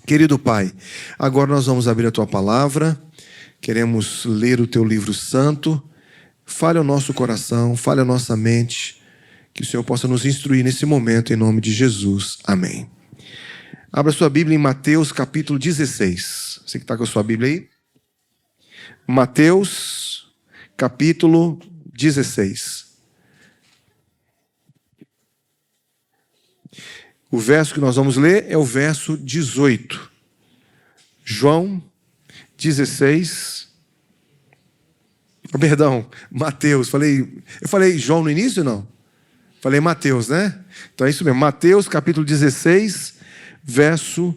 Querido Pai, agora nós vamos abrir a Tua Palavra, queremos ler o Teu livro santo. Fale ao nosso coração, fale à nossa mente, que o Senhor possa nos instruir nesse momento, em nome de Jesus. Amém. Abra sua Bíblia em Mateus capítulo 16. Você que está com a sua Bíblia aí? Mateus capítulo 16. O verso que nós vamos ler é o verso 18. João 16. Perdão, Mateus. Eu falei João no início, não? Falei Mateus, né? Então é isso mesmo. Mateus capítulo 16, verso...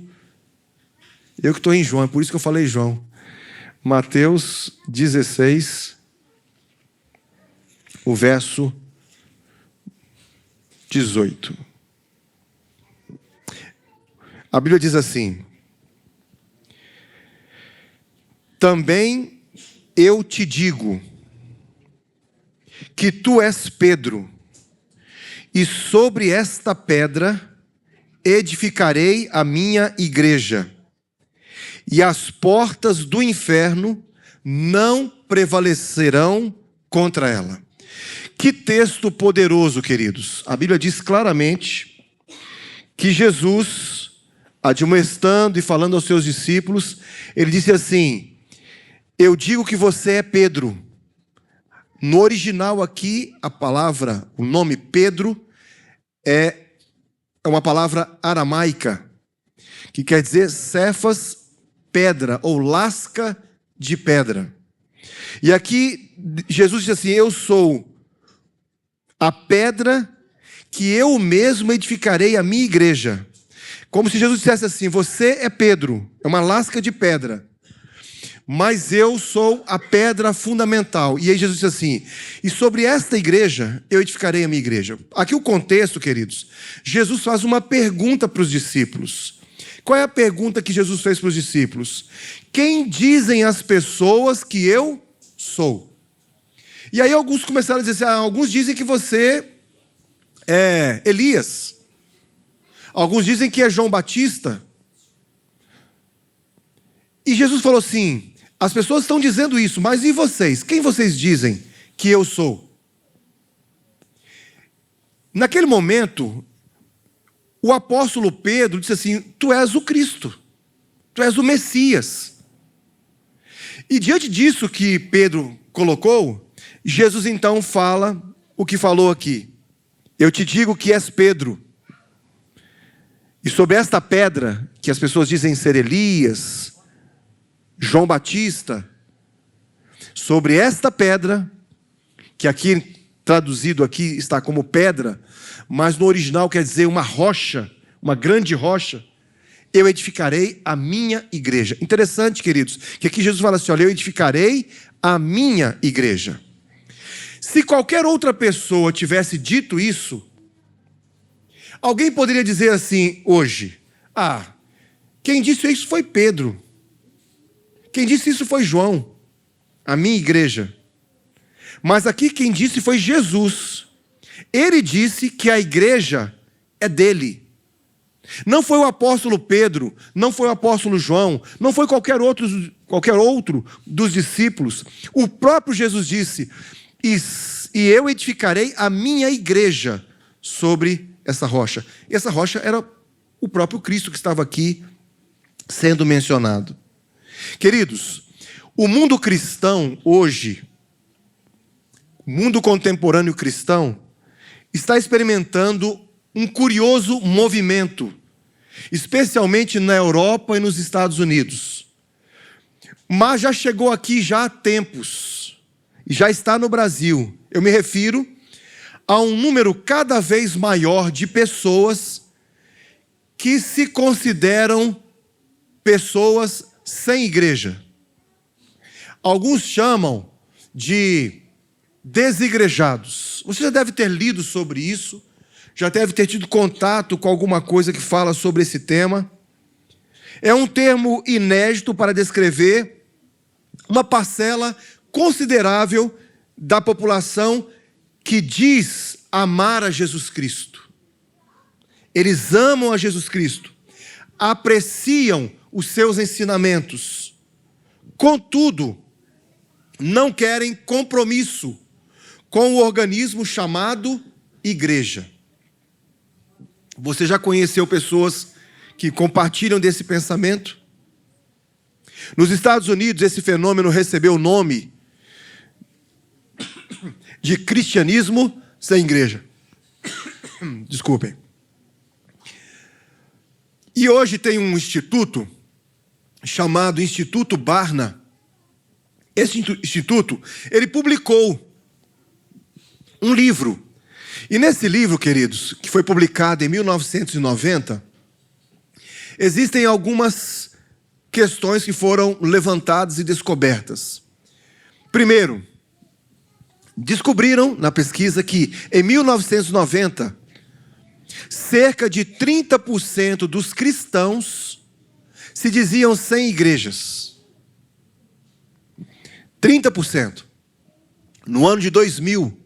Eu que estou em João, é por isso que eu falei João. Mateus 16, o verso 18. A Bíblia diz assim: também eu te digo que tu és Pedro, e sobre esta pedra edificarei a minha igreja, e as portas do inferno não prevalecerão contra ela. Que texto poderoso, queridos. A Bíblia diz claramente que Jesus, admoestando e falando aos seus discípulos, ele disse assim: eu digo que você é Pedro. No original aqui, a palavra, o nome Pedro, é uma palavra aramaica, que quer dizer Cefas, pedra, ou lasca de pedra. E aqui, Jesus diz assim: eu sou a pedra que eu mesmo edificarei a minha igreja. Como se Jesus dissesse assim: você é Pedro, é uma lasca de pedra, mas eu sou a pedra fundamental. E aí Jesus disse assim: e sobre esta igreja eu edificarei a minha igreja. Aqui o contexto, queridos, Jesus faz uma pergunta para os discípulos. Qual é a pergunta que Jesus fez para os discípulos? Quem dizem as pessoas que eu sou? E aí alguns começaram a dizer assim: alguns dizem que você é Elias. Alguns dizem que é João Batista. E Jesus falou assim: as pessoas estão dizendo isso, mas e vocês? Quem vocês dizem que eu sou? Naquele momento, o apóstolo Pedro disse assim: tu és o Cristo, tu és o Messias. E diante disso que Pedro colocou, Jesus então fala o que falou aqui: eu te digo que és Pedro, e sobre esta pedra, que as pessoas dizem ser Elias, João Batista, sobre esta pedra, que aqui, traduzido aqui, está como pedra, mas no original quer dizer uma rocha, uma grande rocha, eu edificarei a minha igreja. Interessante, queridos, que aqui Jesus fala assim: olha, eu edificarei a minha igreja. Se qualquer outra pessoa tivesse dito isso, alguém poderia dizer assim hoje: quem disse isso foi Pedro. Quem disse isso foi João, a minha igreja. Mas aqui quem disse foi Jesus. Ele disse que a igreja é dele. Não foi o apóstolo Pedro, não foi o apóstolo João, não foi qualquer outro dos discípulos. O próprio Jesus disse: e eu edificarei a minha igreja sobre essa rocha. E essa rocha era o próprio Cristo que estava aqui sendo mencionado. Queridos, o mundo cristão hoje, o mundo contemporâneo cristão, está experimentando um curioso movimento, especialmente na Europa e nos Estados Unidos. Mas já chegou aqui já há tempos, e já está no Brasil. Eu me refiro a um número cada vez maior de pessoas que se consideram pessoas sem igreja. Alguns chamam de desigrejados. Você já deve ter lido sobre isso, já deve ter tido contato com alguma coisa que fala sobre esse tema. É um termo inédito para descrever uma parcela considerável da população que diz amar a Jesus Cristo. Eles amam a Jesus Cristo. apreciam os seus ensinamentos. Contudo, não querem compromisso com o organismo chamado igreja. Você já conheceu pessoas que compartilham desse pensamento? Nos Estados Unidos, esse fenômeno recebeu o nome de cristianismo sem igreja. Desculpem. E hoje tem um instituto chamado Instituto Barna. Esse instituto, ele publicou um livro. E nesse livro, queridos, que foi publicado em 1990, existem algumas questões que foram levantadas e descobertas. Primeiro, descobriram na pesquisa que em 1990, cerca de 30% dos cristãos se diziam sem igrejas. 30%. No ano de 2000,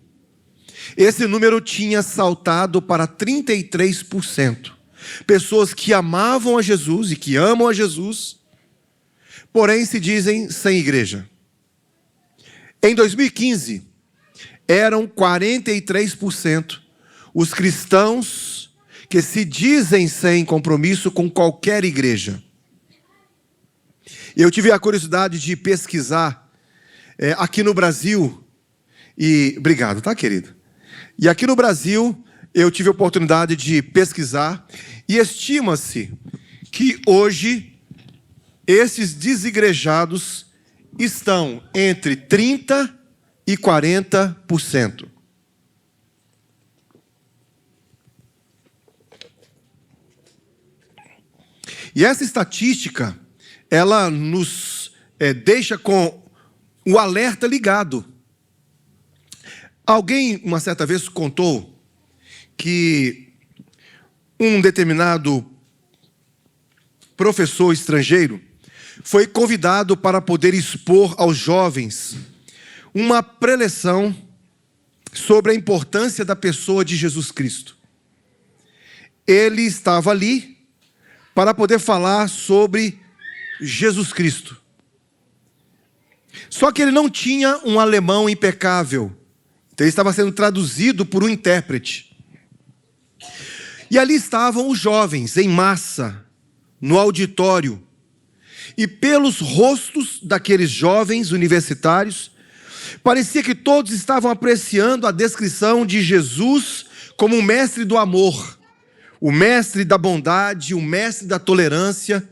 esse número tinha saltado para 33%. Pessoas que amavam a Jesus e que amam a Jesus, porém se dizem sem igreja. Em 2015, eram 43% os cristãos que se dizem sem compromisso com qualquer igreja. Eu tive a curiosidade de pesquisar aqui no Brasil, e obrigado, tá, querido? E aqui no Brasil, eu tive a oportunidade de pesquisar, e estima-se que hoje esses desigrejados estão entre 30% e 40%. E essa estatística, ela nos deixa com o alerta ligado. Alguém, uma certa vez, contou que um determinado professor estrangeiro foi convidado para poder expor aos jovens uma preleção sobre a importância da pessoa de Jesus Cristo. Ele estava ali para poder falar sobre Jesus Cristo. Só que ele não tinha um alemão impecável. Então ele estava sendo traduzido por um intérprete. E ali estavam os jovens, em massa, no auditório. E pelos rostos daqueles jovens universitários, parecia que todos estavam apreciando a descrição de Jesus como o mestre do amor, o mestre da bondade, o mestre da tolerância.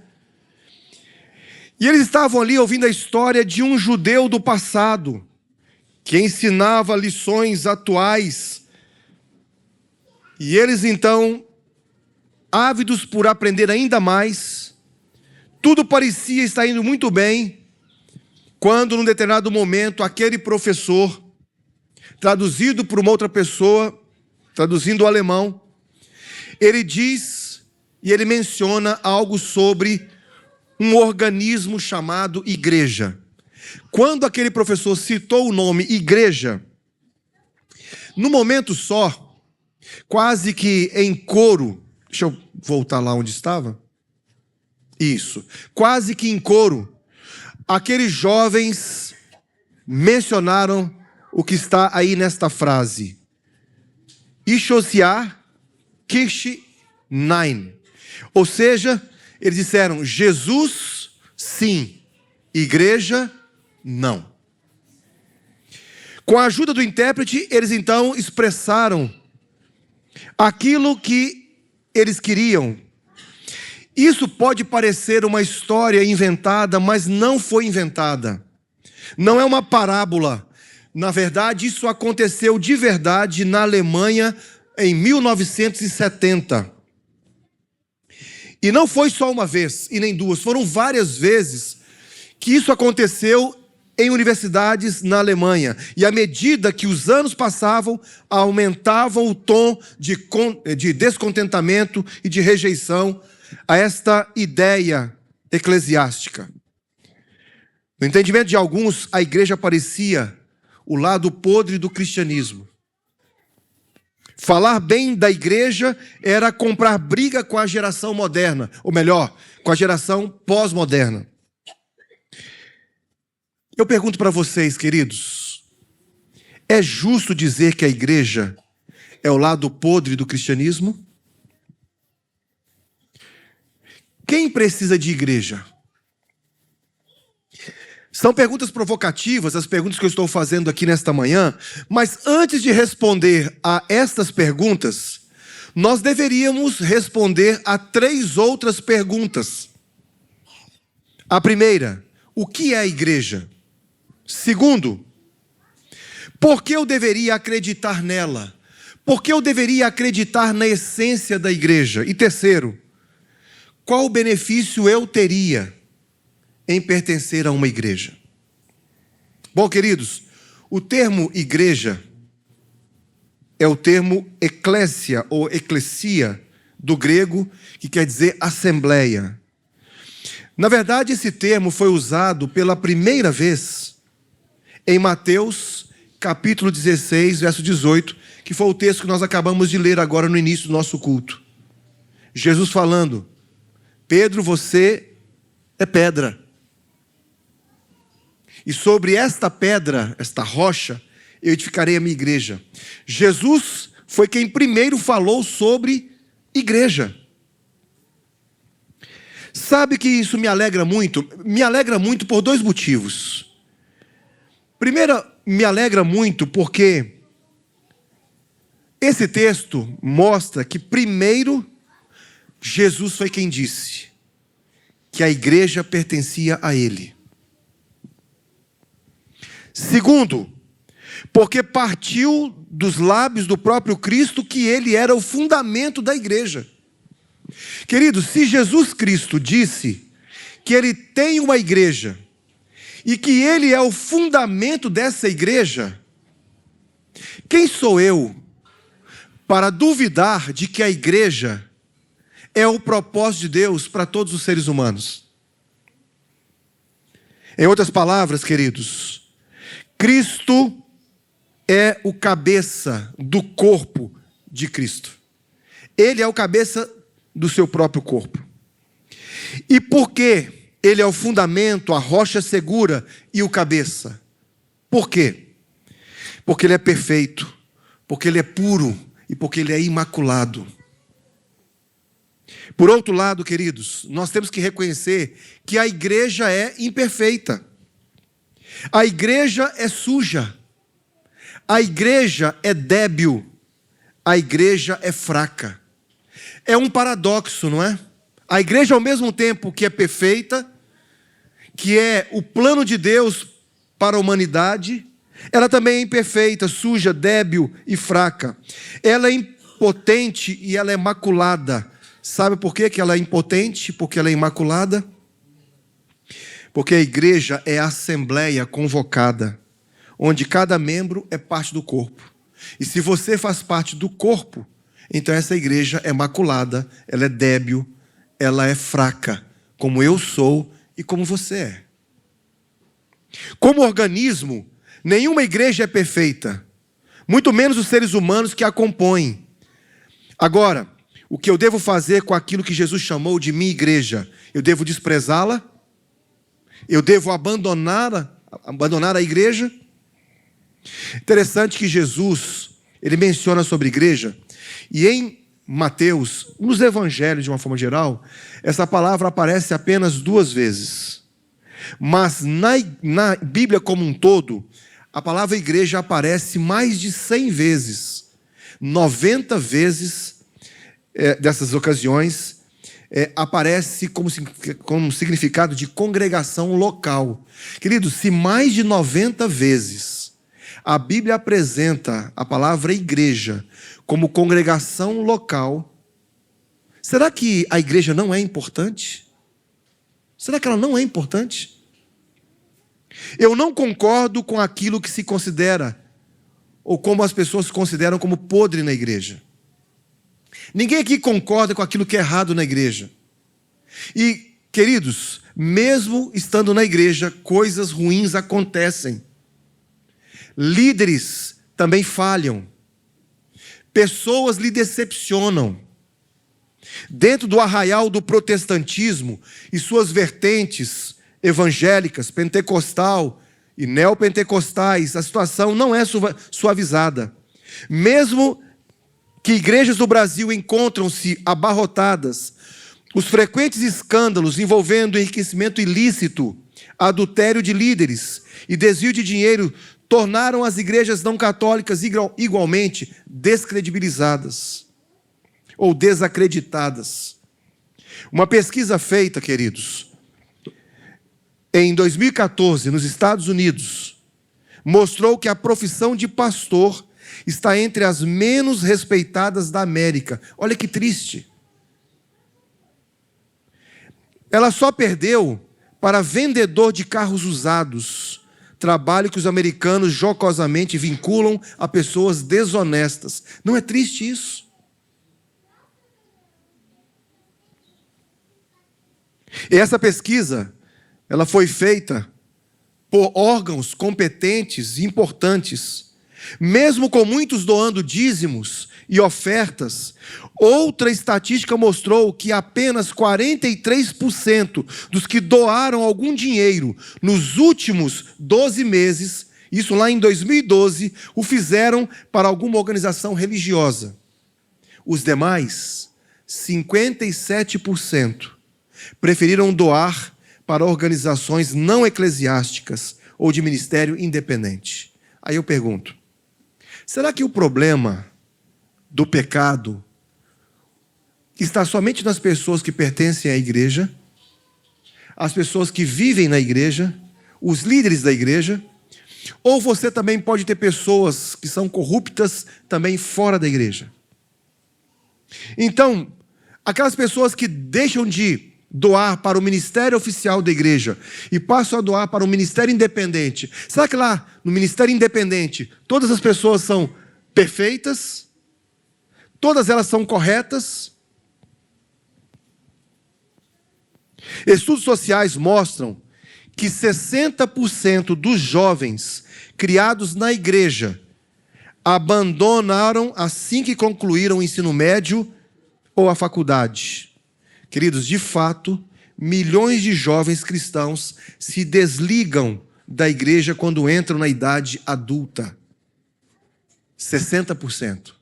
E eles estavam ali ouvindo a história de um judeu do passado, que ensinava lições atuais. E eles então, ávidos por aprender ainda mais, tudo parecia estar indo muito bem, quando num determinado momento aquele professor, traduzido por uma outra pessoa, traduzindo o alemão, ele diz e ele menciona algo sobre um organismo chamado igreja. Quando aquele professor citou o nome igreja, no momento só, quase que em coro, deixa eu voltar lá onde estava. Isso, quase que em coro, aqueles jovens mencionaram o que está aí nesta frase. Ishosia Kirche Nein. Ou seja, eles disseram Jesus sim, igreja não. Com a ajuda do intérprete, eles então expressaram aquilo que eles queriam. Isso pode parecer uma história inventada, mas não foi inventada. Não é uma parábola. Na verdade, isso aconteceu de verdade na Alemanha em 1970. E não foi só uma vez, e nem duas, foram várias vezes que isso aconteceu em universidades na Alemanha. E à medida que os anos passavam, aumentavam o tom de descontentamento e de rejeição a esta ideia eclesiástica. No entendimento de alguns, a igreja parecia o lado podre do cristianismo. Falar bem da igreja era comprar briga com a geração moderna, ou melhor, com a geração pós-moderna. Eu pergunto para vocês, queridos, é justo dizer que a igreja é o lado podre do cristianismo? Quem precisa de igreja? São perguntas provocativas, as perguntas que eu estou fazendo aqui nesta manhã, mas antes de responder a estas perguntas, nós deveríamos responder a 3 outras perguntas. A primeira, o que é a igreja? Segundo, por que eu deveria acreditar nela? Por que eu deveria acreditar na essência da igreja? E terceiro, qual benefício eu teria em pertencer a uma igreja? Bom, queridos, o termo igreja é o termo eclésia ou eclesia do grego, que quer dizer assembleia. Na verdade, esse termo foi usado pela primeira vez em Mateus, capítulo 16, verso 18, que foi o texto que nós acabamos de ler agora no início do nosso culto. Jesus falando: Pedro, você é pedra. E sobre esta pedra, esta rocha, eu edificarei a minha igreja. Jesus foi quem primeiro falou sobre igreja. Sabe que isso me alegra muito? Me alegra muito por 2 motivos. Primeiro, me alegra muito porque esse texto mostra que primeiro Jesus foi quem disse que a igreja pertencia a ele. Segundo, porque partiu dos lábios do próprio Cristo que ele era o fundamento da igreja. Queridos, se Jesus Cristo disse que ele tem uma igreja e que ele é o fundamento dessa igreja, quem sou eu para duvidar de que a igreja é o propósito de Deus para todos os seres humanos? Em outras palavras, queridos, Cristo é o cabeça do corpo de Cristo. Ele é o cabeça do seu próprio corpo. E por que ele é o fundamento, a rocha segura e o cabeça? Por quê? Porque ele é perfeito, porque ele é puro e porque ele é imaculado. Por outro lado, queridos, nós temos que reconhecer que a igreja é imperfeita. A igreja é suja. A igreja é débil. A igreja é fraca. É um paradoxo, não é? A igreja, ao mesmo tempo que é perfeita, que é o plano de Deus para a humanidade, ela também é imperfeita, suja, débil e fraca. Ela é impotente e ela é maculada. Sabe por que ela é impotente? Porque ela é imaculada? Porque a igreja é a assembleia convocada, onde cada membro é parte do corpo. E se você faz parte do corpo, então essa igreja é maculada, ela é débil, ela é fraca, como eu sou e como você é. Como organismo, nenhuma igreja é perfeita, muito menos os seres humanos que a compõem. Agora, o que eu devo fazer com aquilo que Jesus chamou de minha igreja? Eu devo desprezá-la? Eu devo abandonar a igreja? Interessante que Jesus, ele menciona sobre igreja, e em Mateus, nos evangelhos de uma forma geral, essa palavra aparece apenas 2 vezes. Mas na Bíblia como um todo, a palavra igreja aparece mais de 100 vezes. 90 vezes dessas ocasiões aparece como significado de congregação local. Queridos, se mais de 90 vezes a Bíblia apresenta a palavra igreja como congregação local, será que a igreja não é importante? Será que ela não é importante? Eu não concordo com aquilo que se considera, ou como as pessoas consideram como podre na igreja. Ninguém aqui concorda com aquilo que é errado na igreja. E, queridos, mesmo estando na igreja, coisas ruins acontecem. Líderes também falham. pessoas lhe decepcionam. Dentro do arraial do protestantismo e suas vertentes evangélicas, pentecostal e neopentecostais, a situação não é suavizada. Mesmo que igrejas do Brasil encontram-se abarrotadas, os frequentes escândalos envolvendo enriquecimento ilícito, adultério de líderes e desvio de dinheiro tornaram as igrejas não católicas igualmente descredibilizadas ou desacreditadas. Uma pesquisa feita, queridos, em 2014, nos Estados Unidos, mostrou que a profissão de pastor está entre as menos respeitadas da América. Olha que triste. Ela só perdeu para vendedor de carros usados, trabalho que os americanos jocosamente vinculam a pessoas desonestas. Não é triste isso? E essa pesquisa, ela foi feita por órgãos competentes e importantes. Mesmo com muitos doando dízimos e ofertas, outra estatística mostrou que apenas 43% dos que doaram algum dinheiro nos últimos 12 meses, isso lá em 2012, o fizeram para alguma organização religiosa. Os demais, 57%, preferiram doar para organizações não eclesiásticas ou de ministério independente. Aí eu pergunto, será que o problema do pecado está somente nas pessoas que pertencem à igreja, as pessoas que vivem na igreja, os líderes da igreja, ou você também pode ter pessoas que são corruptas também fora da igreja? Então, aquelas pessoas que deixam de doar para o ministério oficial da igreja e passam a doar para o ministério independente, será que lá no ministério independente todas as pessoas são perfeitas? Todas elas são corretas? Estudos sociais mostram que 60% dos jovens criados na igreja abandonaram assim que concluíram o ensino médio ou a faculdade. Queridos, de fato, milhões de jovens cristãos se desligam da igreja quando entram na idade adulta. 60%.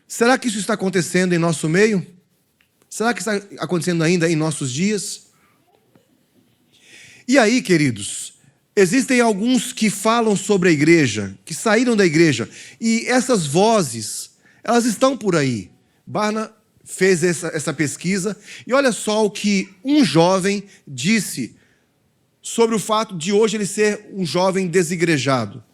Será que isso está acontecendo em nosso meio? Será que está acontecendo ainda em nossos dias? E aí, queridos, existem alguns que falam sobre a igreja, que saíram da igreja, e essas vozes, elas estão por aí. Barna fez essa pesquisa, e olha só o que um jovem disse sobre o fato de hoje ele ser um jovem desigrejado.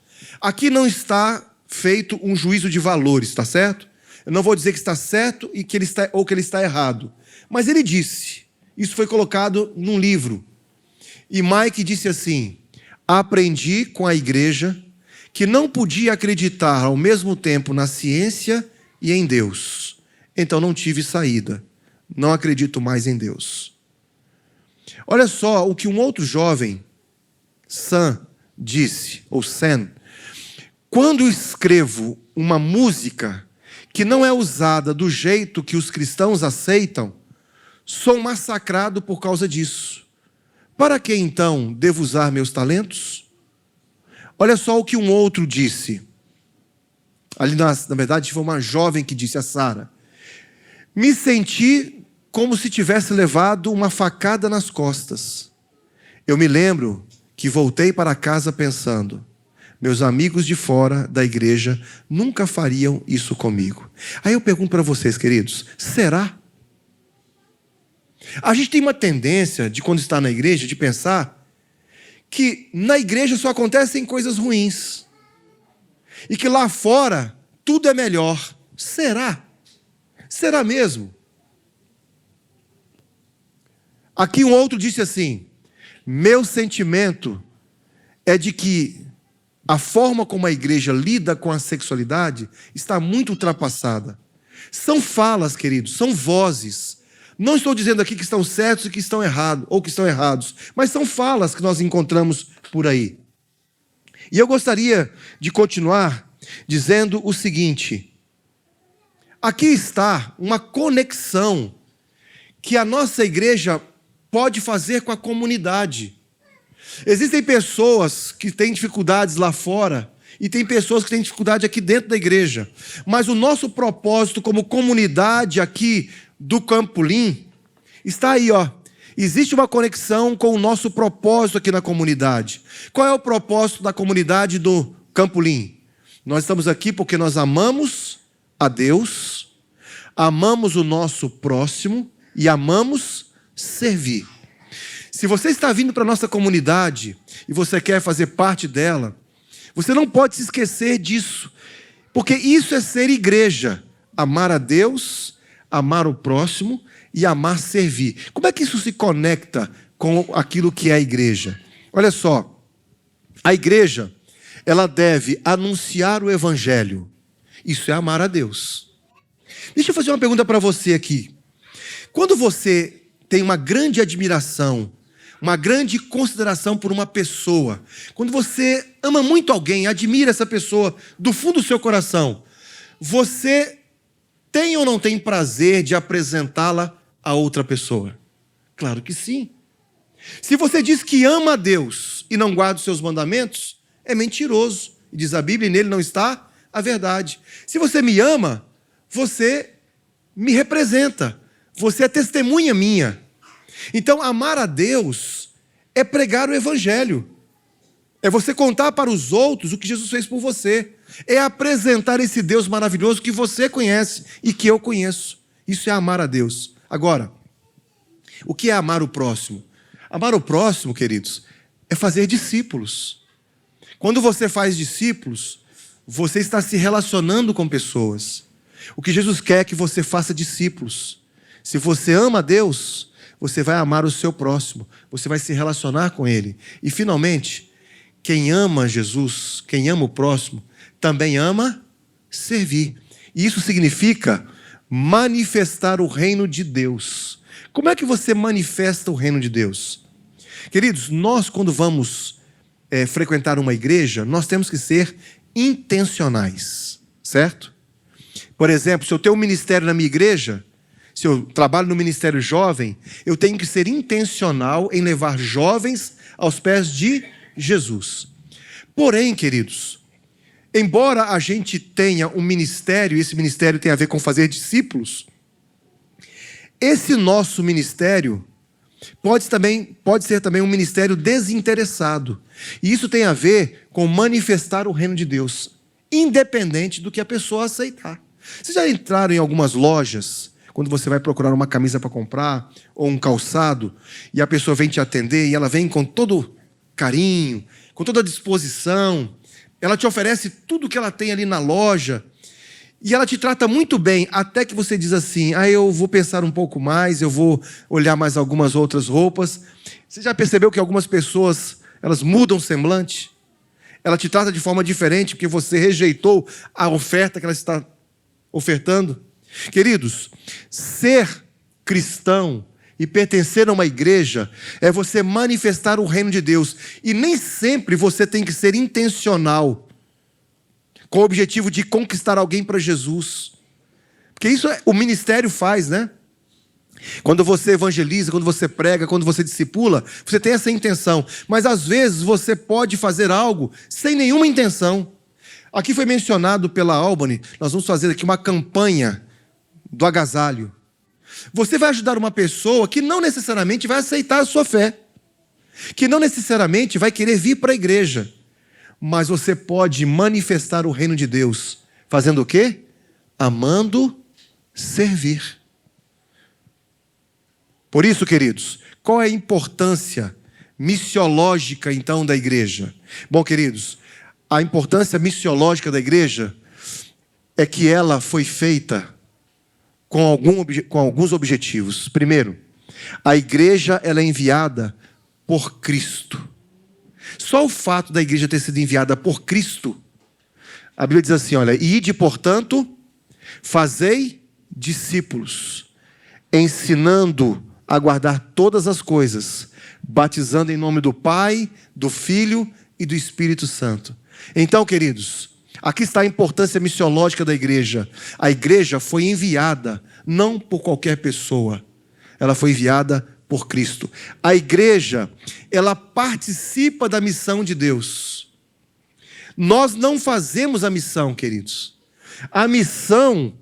Aqui não está feito um juízo de valores, tá certo? Eu não vou dizer que está certo e que ele está errado. Mas ele disse, isso foi colocado num livro. E Mike disse assim: aprendi com a igreja que não podia acreditar ao mesmo tempo na ciência e em Deus. Então não tive saída. Não acredito mais em Deus. Olha só o que um outro jovem, Sam, disse, ou Sam. Quando escrevo uma música que não é usada do jeito que os cristãos aceitam, sou massacrado por causa disso. Para que então devo usar meus talentos? Olha só o que um outro disse. Ali, na verdade, foi uma jovem que disse, a Sara. Me senti como se tivesse levado uma facada nas costas. Eu me lembro que voltei para casa pensando, meus amigos de fora da igreja nunca fariam isso comigo. Aí eu pergunto para vocês, queridos, será? A gente tem uma tendência, de quando está na igreja, de pensar que na igreja só acontecem coisas ruins. E que lá fora tudo é melhor. Será? Será mesmo? Aqui um outro disse assim, meu sentimento é de que a forma como a igreja lida com a sexualidade está muito ultrapassada. São falas, queridos, são vozes. Não estou dizendo aqui que estão certos e que estão errados, ou que estão errados, mas são falas que nós encontramos por aí. E eu gostaria de continuar dizendo o seguinte, aqui está uma conexão que a nossa igreja pode fazer com a comunidade. Existem pessoas que têm dificuldades lá fora e tem pessoas que têm dificuldade aqui dentro da igreja. Mas o nosso propósito como comunidade aqui do Campolim está aí, ó. Existe uma conexão com o nosso propósito aqui na comunidade. Qual é o propósito da comunidade do Campolim? Nós estamos aqui porque nós amamos a Deus, amamos o nosso próximo e amamos servir. Se você está vindo para a nossa comunidade e você quer fazer parte dela, você não pode se esquecer disso, porque isso é ser igreja, amar a Deus, amar o próximo e amar servir. Como é que isso se conecta com aquilo que é a igreja? Olha só, a igreja, ela deve anunciar o evangelho. Isso é amar a Deus. Deixa eu fazer uma pergunta para você aqui. Quando você tem uma grande admiração, uma grande consideração por uma pessoa, quando você ama muito alguém, admira essa pessoa do fundo do seu coração, você tem ou não tem prazer de apresentá-la a outra pessoa? Claro que sim. Se você diz que ama a Deus e não guarda os seus mandamentos, é mentiroso. E diz a Bíblia, e nele não está a verdade. Se você me ama, você me representa. Você é testemunha minha. Então, amar a Deus é pregar o evangelho. É você contar para os outros o que Jesus fez por você. É apresentar esse Deus maravilhoso que você conhece e que eu conheço. Isso é amar a Deus. Agora, o que é amar o próximo? Amar o próximo, queridos, é fazer discípulos. Quando você faz discípulos, você está se relacionando com pessoas. O que Jesus quer é que você faça discípulos. Se você ama a Deus, você vai amar o seu próximo. Você vai se relacionar com ele. E, finalmente, quem ama Jesus, quem ama o próximo, também ama servir. E isso significa manifestar o reino de Deus. Como é que você manifesta o reino de Deus? Queridos, nós quando vamos frequentar uma igreja, nós temos que ser intencionais, certo? Por exemplo, se eu tenho um ministério na minha igreja, se eu trabalho no ministério jovem, eu tenho que ser intencional em levar jovens aos pés de Jesus. Porém, queridos, embora a gente tenha um ministério, e esse ministério tem a ver com fazer discípulos, esse nosso ministério pode ser também um ministério desinteressado. E isso tem a ver com manifestar o reino de Deus, independente do que a pessoa aceitar. Vocês já entraram em algumas lojas, quando você vai procurar uma camisa para comprar, ou um calçado, e a pessoa vem te atender, e ela vem com todo carinho, com toda disposição, ela te oferece tudo que ela tem ali na loja, e ela te trata muito bem, até que você diz assim, eu vou pensar um pouco mais, eu vou olhar mais algumas outras roupas. Você já percebeu que algumas pessoas, elas mudam o semblante? Ela te trata de forma diferente, porque você rejeitou a oferta que ela está ofertando? Queridos, ser cristão e pertencer a uma igreja é você manifestar o reino de Deus. E nem sempre você tem que ser intencional com o objetivo de conquistar alguém para Jesus. Porque isso o ministério faz, né? Quando você evangeliza, quando você prega, quando você discipula, você tem essa intenção. Mas às vezes você pode fazer algo sem nenhuma intenção. Aqui foi mencionado pela Albany, nós vamos fazer aqui uma campanha do agasalho. Você vai ajudar uma pessoa que não necessariamente vai aceitar a sua fé, que não necessariamente vai querer vir para a igreja, mas você pode manifestar o reino de Deus, fazendo o quê? Amando servir. Por isso, queridos, qual é a importância missiológica, então, da igreja? Bom, queridos, a importância missiológica da igreja é que ela foi feita com alguns objetivos. Primeiro, a igreja ela é enviada por Cristo. Só o fato da igreja ter sido enviada por Cristo, a Bíblia diz assim, olha, ide, portanto, fazei discípulos, ensinando a guardar todas as coisas, batizando em nome do Pai, do Filho e do Espírito Santo. Então, queridos, Aqui está a importância missiológica da igreja. A igreja foi enviada não por qualquer pessoa. Ela foi enviada por Cristo. A igreja, ela participa da missão de Deus. Nós não fazemos a missão, queridos. A missão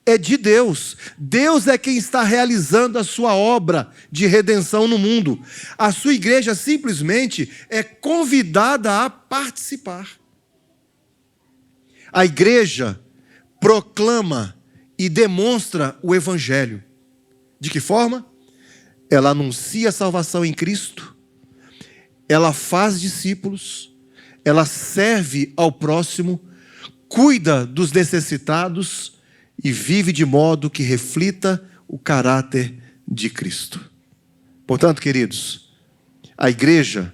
é de Deus. Deus é quem está realizando a sua obra de redenção no mundo. A sua igreja simplesmente é convidada a participar. A igreja proclama e demonstra o evangelho. De que forma? Ela anuncia a salvação em Cristo, ela faz discípulos, ela serve ao próximo, cuida dos necessitados e vive de modo que reflita o caráter de Cristo. Portanto, queridos, a igreja,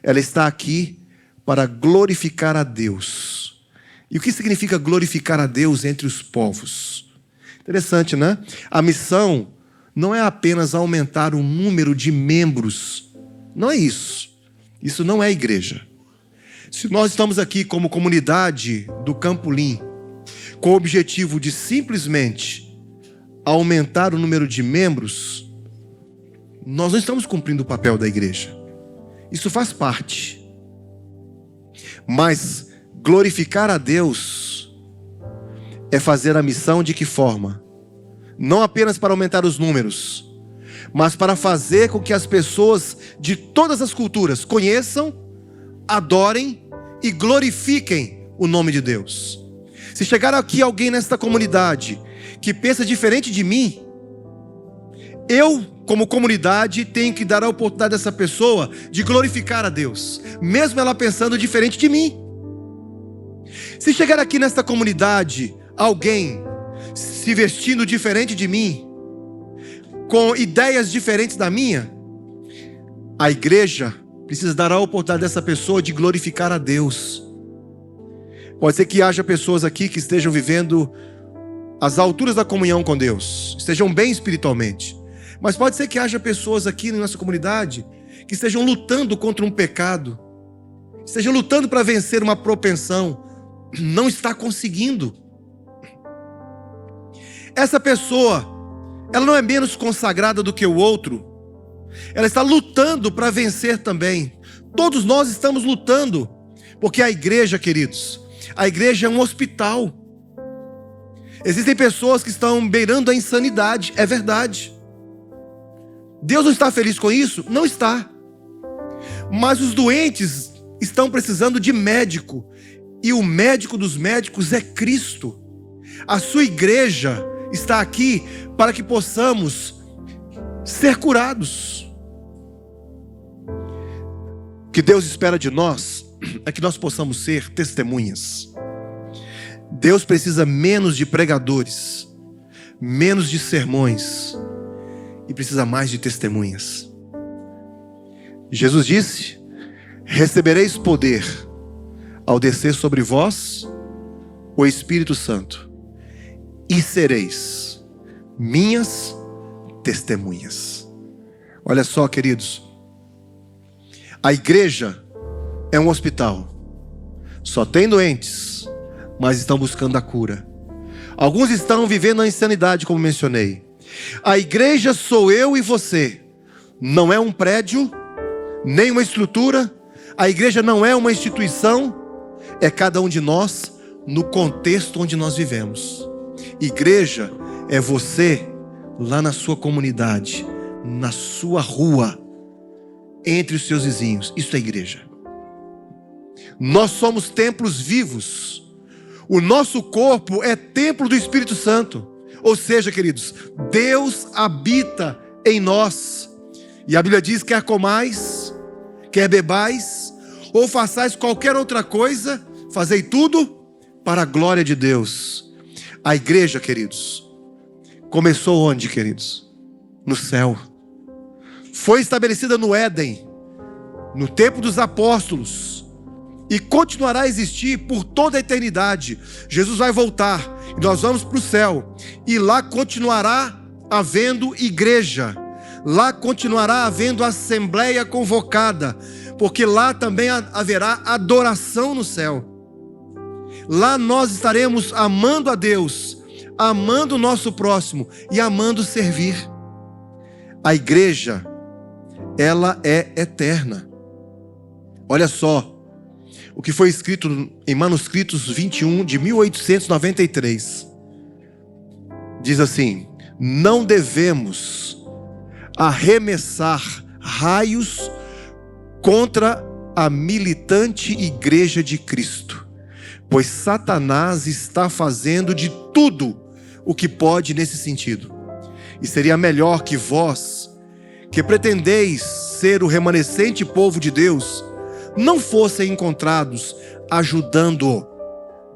ela está aqui para glorificar a Deus. E o que significa glorificar a Deus entre os povos? Interessante, né? A missão não é apenas aumentar o número de membros. Não é isso. Isso não é igreja. Se nós estamos aqui como comunidade do Campolim, com o objetivo de simplesmente aumentar o número de membros, nós não estamos cumprindo o papel da igreja. Isso faz parte. Mas glorificar a Deus é fazer a missão de que forma? Não apenas para aumentar os números, mas para fazer com que as pessoas de todas as culturas conheçam, adorem e glorifiquem o nome de Deus. Se chegar aqui alguém nesta comunidade que pensa diferente de mim, eu, como comunidade, tenho que dar a oportunidade dessa pessoa de glorificar a Deus, mesmo ela pensando diferente de mim. Se chegar aqui nesta comunidade alguém se vestindo diferente de mim, com ideias diferentes da minha, a igreja precisa dar a oportunidade dessa pessoa de glorificar a Deus. Pode ser que haja pessoas aqui que estejam vivendo as alturas da comunhão com Deus, estejam bem espiritualmente. Mas pode ser que haja pessoas aqui na nossa comunidade que estejam lutando contra um pecado, estejam lutando para vencer uma propensão, não está conseguindo. Essa pessoa, ela não é menos consagrada do que o outro, ela está lutando para vencer também. Todos nós estamos lutando, porque a igreja, queridos, a igreja é um hospital. Existem pessoas que estão beirando a insanidade, é verdade. Deus não está feliz com isso? Não está. Mas os doentes estão precisando de médico, e o médico dos médicos é Cristo. A sua igreja está aqui para que possamos ser curados. O que Deus espera de nós é que nós possamos ser testemunhas. Deus precisa menos de pregadores, menos de sermões, e precisa mais de testemunhas. Jesus disse: recebereis poder ao descer sobre vós o Espírito Santo, e sereis minhas testemunhas. Olha só, queridos, a igreja é um hospital. Só tem doentes, mas estão buscando a cura. Alguns estão vivendo a insanidade, como mencionei. A igreja sou eu e você. Não é um prédio, nem uma estrutura. A igreja não é uma instituição. É cada um de nós no contexto onde nós vivemos. Igreja é você lá na sua comunidade, na sua rua, entre os seus vizinhos. Isso é igreja. Nós somos templos vivos. O nosso corpo é templo do Espírito Santo. Ou seja, queridos, Deus habita em nós. E a Bíblia diz: quer comais, quer bebais, ou façais qualquer outra coisa, fazei tudo para a glória de Deus. A igreja, queridos, começou onde, queridos? No céu. Foi estabelecida no Éden, no tempo dos apóstolos, e continuará a existir por toda a eternidade. Jesus vai voltar e nós vamos para o céu, e lá continuará havendo igreja, lá continuará havendo assembleia convocada, porque lá também haverá adoração no céu. Lá nós estaremos amando a Deus, amando o nosso próximo e amando servir. A igreja, ela é eterna. Olha só o que foi escrito em Manuscritos 21 de 1893. Diz assim: não devemos arremessar raios contra a militante igreja de Cristo, pois Satanás está fazendo de tudo o que pode nesse sentido. E seria melhor que vós, que pretendeis ser o remanescente povo de Deus, não fossem encontrados ajudando-o,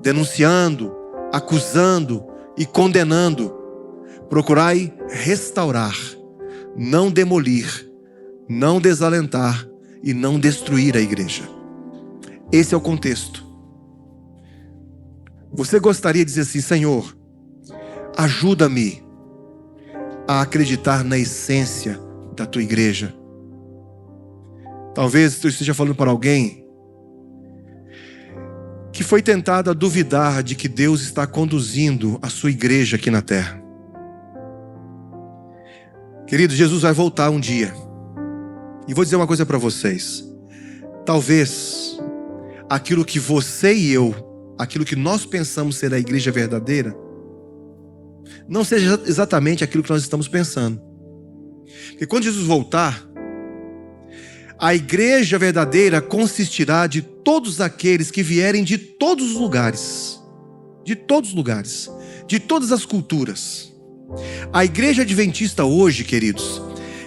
denunciando, acusando e condenando. Procurai restaurar, não demolir, não desalentar e não destruir a igreja. Esse é o contexto. Você gostaria de dizer assim: Senhor, ajuda-me a acreditar na essência da tua igreja. Talvez eu esteja falando para alguém que foi tentado a duvidar de que Deus está conduzindo a sua igreja aqui na terra. Querido, Jesus vai voltar um dia. E vou dizer uma coisa para vocês. Talvez aquilo que você e eu, aquilo que nós pensamos ser a igreja verdadeira, não seja exatamente aquilo que nós estamos pensando. Porque quando Jesus voltar, a igreja verdadeira consistirá de todos aqueles que vierem de todos os lugares. De todos os lugares. De todas as culturas. A igreja adventista hoje, queridos,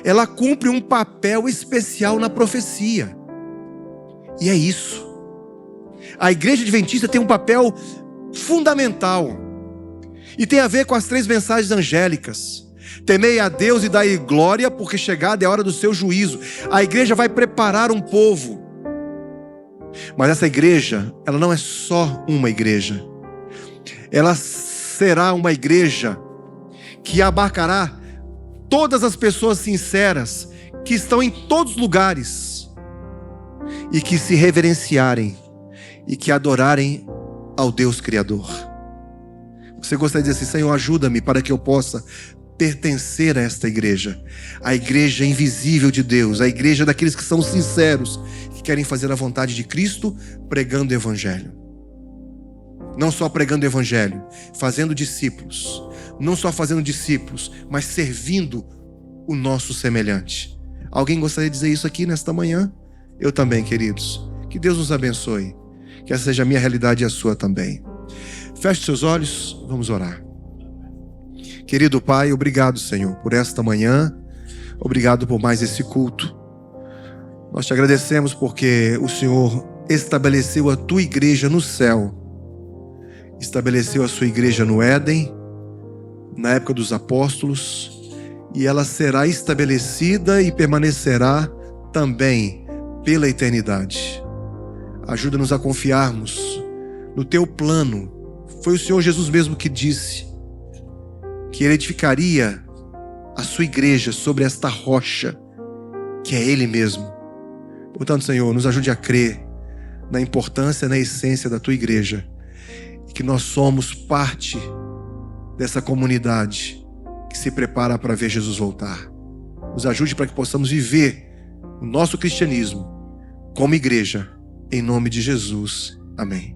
ela cumpre um papel especial na profecia. E é isso. A igreja adventista tem um papel fundamental. E tem a ver com as 3 mensagens angélicas. Temei a Deus e dai glória, porque chegada é a hora do seu juízo. A igreja vai preparar um povo. Mas essa igreja, ela não é só uma igreja. Ela será uma igreja que abarcará todas as pessoas sinceras que estão em todos os lugares e que se reverenciarem e que adorarem ao Deus Criador. Você gostaria de dizer assim: Senhor, ajuda-me para que eu possa pertencer a esta igreja, a igreja invisível de Deus, a igreja daqueles que são sinceros, que querem fazer a vontade de Cristo, pregando o Evangelho. Não só pregando o Evangelho, fazendo discípulos. Não só fazendo discípulos, mas servindo o nosso semelhante. Alguém gostaria de dizer isso aqui nesta manhã? Eu também, queridos. Que Deus nos abençoe. Que essa seja a minha realidade e a sua também. Feche seus olhos, vamos orar. Querido Pai, obrigado, Senhor, por esta manhã. Obrigado por mais esse culto. Nós te agradecemos porque o Senhor estabeleceu a tua igreja no céu. Estabeleceu a sua igreja no Éden, na época dos apóstolos, e ela será estabelecida e permanecerá também pela eternidade. Ajuda-nos a confiarmos no teu plano. Foi o Senhor Jesus mesmo que disse que ele edificaria a sua igreja sobre esta rocha, que é Ele mesmo. Portanto, Senhor, nos ajude a crer na importância, na essência da tua igreja, e que nós somos parte dessa comunidade que se prepara para ver Jesus voltar. Nos ajude para que possamos viver o nosso cristianismo como igreja, em nome de Jesus. Amém.